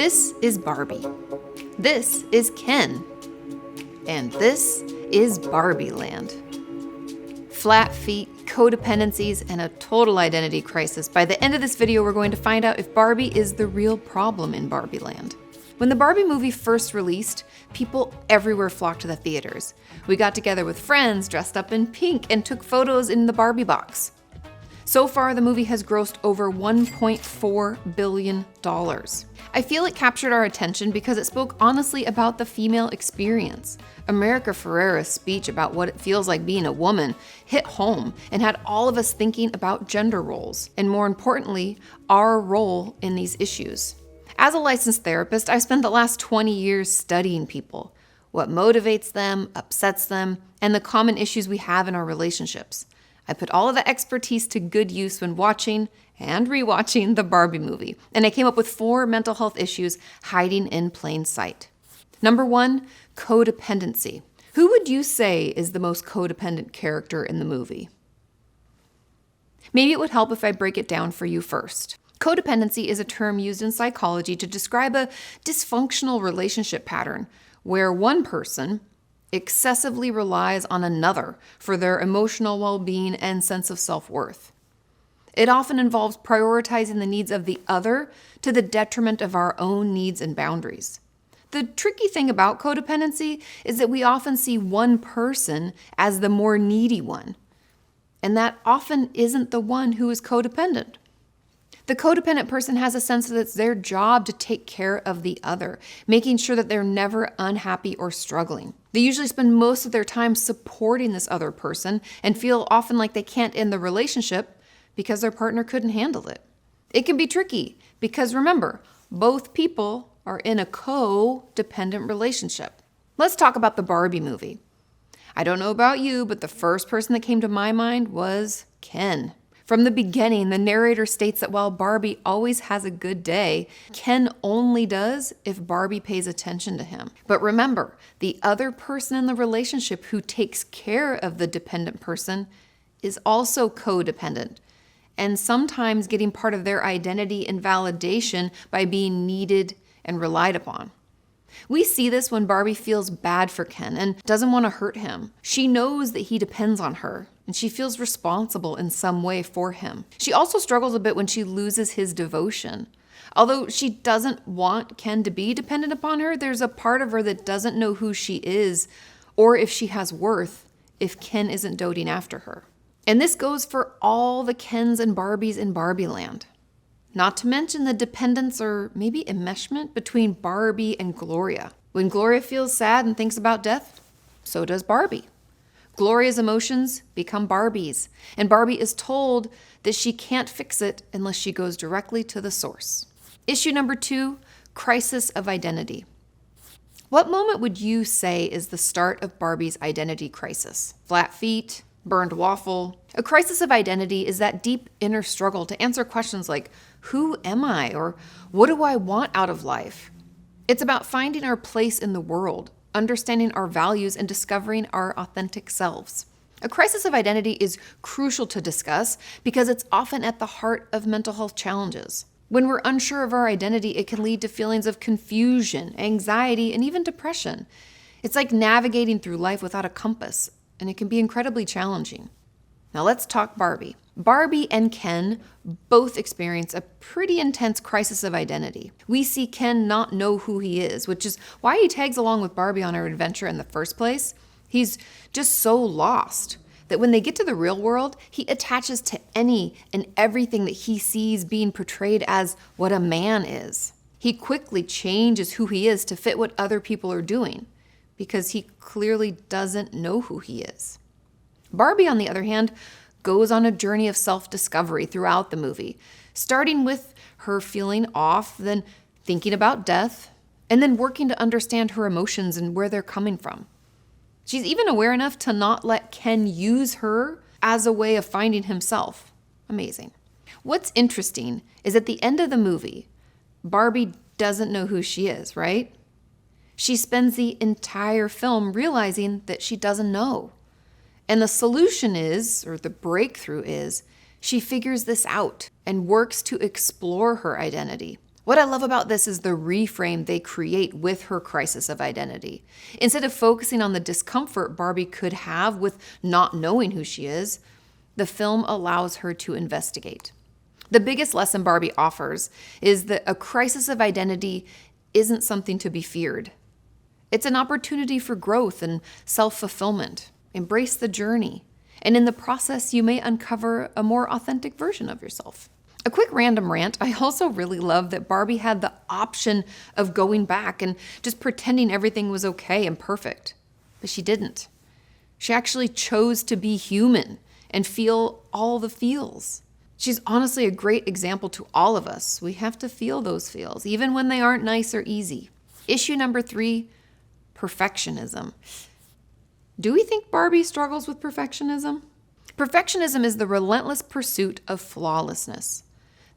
This is Barbie. This is Ken. And this is Barbie Land. Flat feet, codependencies, and a total identity crisis. By the end of this video, we're going to find out if Barbie is the real problem in Barbie Land. When the Barbie movie first released, people everywhere flocked to the theaters. We got together with friends dressed up in pink and took photos in the Barbie box. So far, the movie has grossed over $1.4 billion. I feel it captured our attention because it spoke honestly about the female experience. America Ferrera's speech about what it feels like being a woman hit home and had all of us thinking about gender roles, and more importantly, our role in these issues. As a licensed therapist, I've spent the last 20 years studying people, what motivates them, upsets them, and the common issues we have in our relationships. I put all of that expertise to good use when watching and rewatching the Barbie movie, and I came up with 4 mental health issues hiding in plain sight. Number 1, codependency. Who would you say is the most codependent character in the movie? Maybe it would help if I break it down for you first. Codependency is a term used in psychology to describe a dysfunctional relationship pattern where one person excessively relies on another for their emotional well-being and sense of self-worth. It often involves prioritizing the needs of the other to the detriment of our own needs and boundaries. The tricky thing about codependency is that we often see one person as the more needy one, and that often isn't the one who is codependent. The codependent person has a sense that it's their job to take care of the other, making sure that they're never unhappy or struggling. They usually spend most of their time supporting this other person and feel often like they can't end the relationship because their partner couldn't handle it. It can be tricky because remember, both people are in a codependent relationship. Let's talk about the Barbie movie. I don't know about you, but the first person that came to my mind was Ken. From the beginning, the narrator states that while Barbie always has a good day, Ken only does if Barbie pays attention to him. But remember, the other person in the relationship who takes care of the dependent person is also codependent, and sometimes getting part of their identity and validation by being needed and relied upon. We see this when Barbie feels bad for Ken and doesn't want to hurt him. She knows that he depends on her, and she feels responsible in some way for him. She also struggles a bit when she loses his devotion. Although she doesn't want Ken to be dependent upon her, there's a part of her that doesn't know who she is or if she has worth if Ken isn't doting after her. And this goes for all the Kens and Barbies in Barbie Land. Not to mention the dependence or maybe enmeshment between Barbie and Gloria. When Gloria feels sad and thinks about death, so does Barbie. Gloria's emotions become Barbie's, and Barbie is told that she can't fix it unless she goes directly to the source. Issue number 2, crisis of identity. What moment would you say is the start of Barbie's identity crisis? Flat feet? Burned waffle? A crisis of identity is that deep inner struggle to answer questions like, who am I? Or what do I want out of life? It's about finding our place in the world, understanding our values, and discovering our authentic selves. A crisis of identity is crucial to discuss because it's often at the heart of mental health challenges. When we're unsure of our identity, it can lead to feelings of confusion, anxiety, and even depression. It's like navigating through life without a compass, and it can be incredibly challenging. Now let's talk Barbie. Barbie and Ken both experience a pretty intense crisis of identity. We see Ken not know who he is, which is why he tags along with Barbie on her adventure in the first place. He's just so lost that when they get to the real world, he attaches to any and everything that he sees being portrayed as what a man is. He quickly changes who he is to fit what other people are doing, because he clearly doesn't know who he is. Barbie, on the other hand, goes on a journey of self-discovery throughout the movie, starting with her feeling off, then thinking about death, and then working to understand her emotions and where they're coming from. She's even aware enough to not let Ken use her as a way of finding himself. Amazing. What's interesting is at the end of the movie, Barbie doesn't know who she is, right? She spends the entire film realizing that she doesn't know. And the solution is, or the breakthrough is, she figures this out and works to explore her identity. What I love about this is the reframe they create with her crisis of identity. Instead of focusing on the discomfort Barbie could have with not knowing who she is, the film allows her to investigate. The biggest lesson Barbie offers is that a crisis of identity isn't something to be feared. It's an opportunity for growth and self-fulfillment. Embrace the journey, and in the process, you may uncover a more authentic version of yourself. A quick random rant, I also really love that Barbie had the option of going back and just pretending everything was okay and perfect. But she didn't. She actually chose to be human and feel all the feels. She's honestly a great example to all of us. We have to feel those feels, even when they aren't nice or easy. Issue number 3, perfectionism. Do we think Barbie struggles with perfectionism? Perfectionism is the relentless pursuit of flawlessness,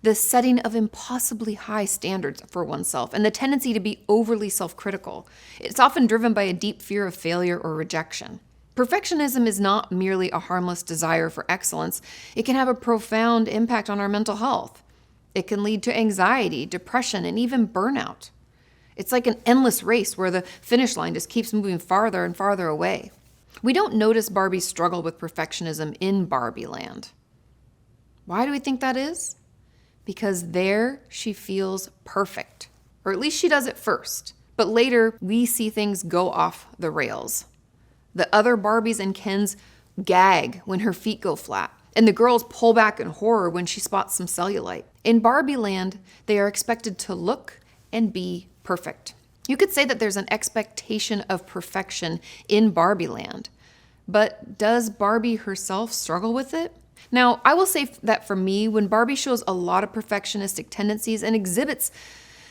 the setting of impossibly high standards for oneself, and the tendency to be overly self-critical. It's often driven by a deep fear of failure or rejection. Perfectionism is not merely a harmless desire for excellence. It can have a profound impact on our mental health. It can lead to anxiety, depression, and even burnout. It's like an endless race where the finish line just keeps moving farther and farther away. We don't notice Barbie's struggle with perfectionism in Barbie Land. Why do we think that is? Because there she feels perfect, or at least she does at first. But later, we see things go off the rails. The other Barbies and Kens gag when her feet go flat, and the girls pull back in horror when she spots some cellulite. In Barbie Land, they are expected to look and be perfect. You could say that there's an expectation of perfection in Barbie Land, but does Barbie herself struggle with it? Now, I will say that for me, when Barbie shows a lot of perfectionistic tendencies and exhibits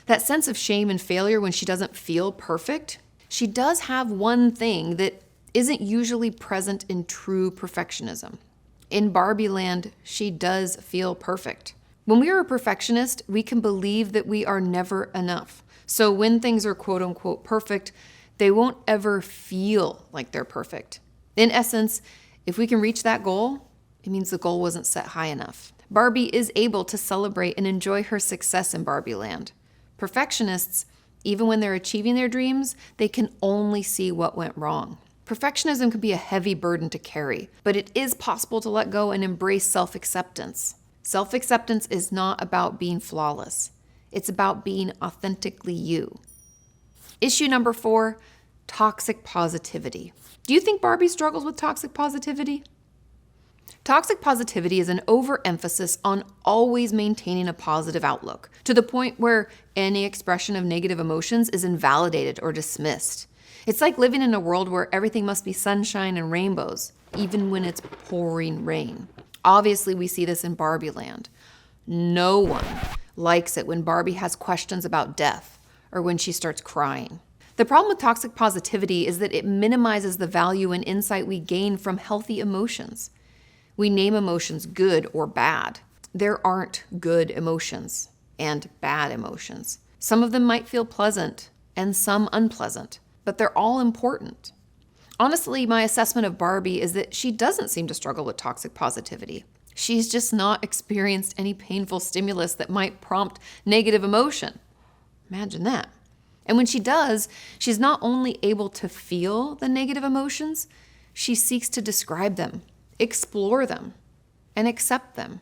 that sense of shame and failure when she doesn't feel perfect, she does have one thing that isn't usually present in true perfectionism. In Barbie Land, she does feel perfect. When we are a perfectionist, we can believe that we are never enough. So when things are quote unquote perfect, they won't ever feel like they're perfect. In essence, if we can reach that goal, it means the goal wasn't set high enough. Barbie is able to celebrate and enjoy her success in Barbie Land. Perfectionists, even when they're achieving their dreams, they can only see what went wrong. Perfectionism can be a heavy burden to carry, but it is possible to let go and embrace self-acceptance. Self-acceptance is not about being flawless. It's about being authentically you. Issue number 4, toxic positivity. Do you think Barbie struggles with toxic positivity? Toxic positivity is an overemphasis on always maintaining a positive outlook, to the point where any expression of negative emotions is invalidated or dismissed. It's like living in a world where everything must be sunshine and rainbows, even when it's pouring rain. Obviously, we see this in Barbie Land. No one likes it when Barbie has questions about death or when she starts crying. The problem with toxic positivity is that it minimizes the value and insight we gain from healthy emotions. We name emotions good or bad. There aren't good emotions and bad emotions. Some of them might feel pleasant and some unpleasant, but they're all important. Honestly, my assessment of Barbie is that she doesn't seem to struggle with toxic positivity. She's just not experienced any painful stimulus that might prompt negative emotion. Imagine that. And when she does, she's not only able to feel the negative emotions, she seeks to describe them, explore them, and accept them.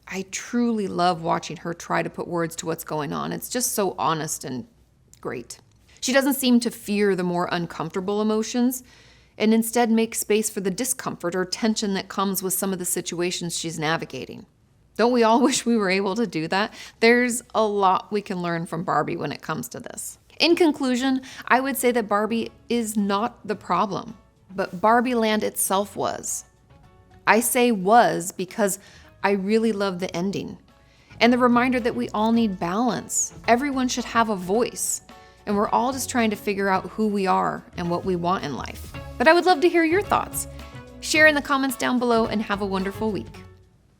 I truly love watching her try to put words to what's going on. It's just so honest and great. She doesn't seem to fear the more uncomfortable emotions and instead makes space for the discomfort or tension that comes with some of the situations she's navigating. Don't we all wish we were able to do that? There's a lot we can learn from Barbie when it comes to this. In conclusion, I would say that Barbie is not the problem, but Barbie Land itself was. I say was because I really love the ending and the reminder that we all need balance. Everyone should have a voice, and we're all just trying to figure out who we are and what we want in life. But I would love to hear your thoughts. Share in the comments down below and have a wonderful week.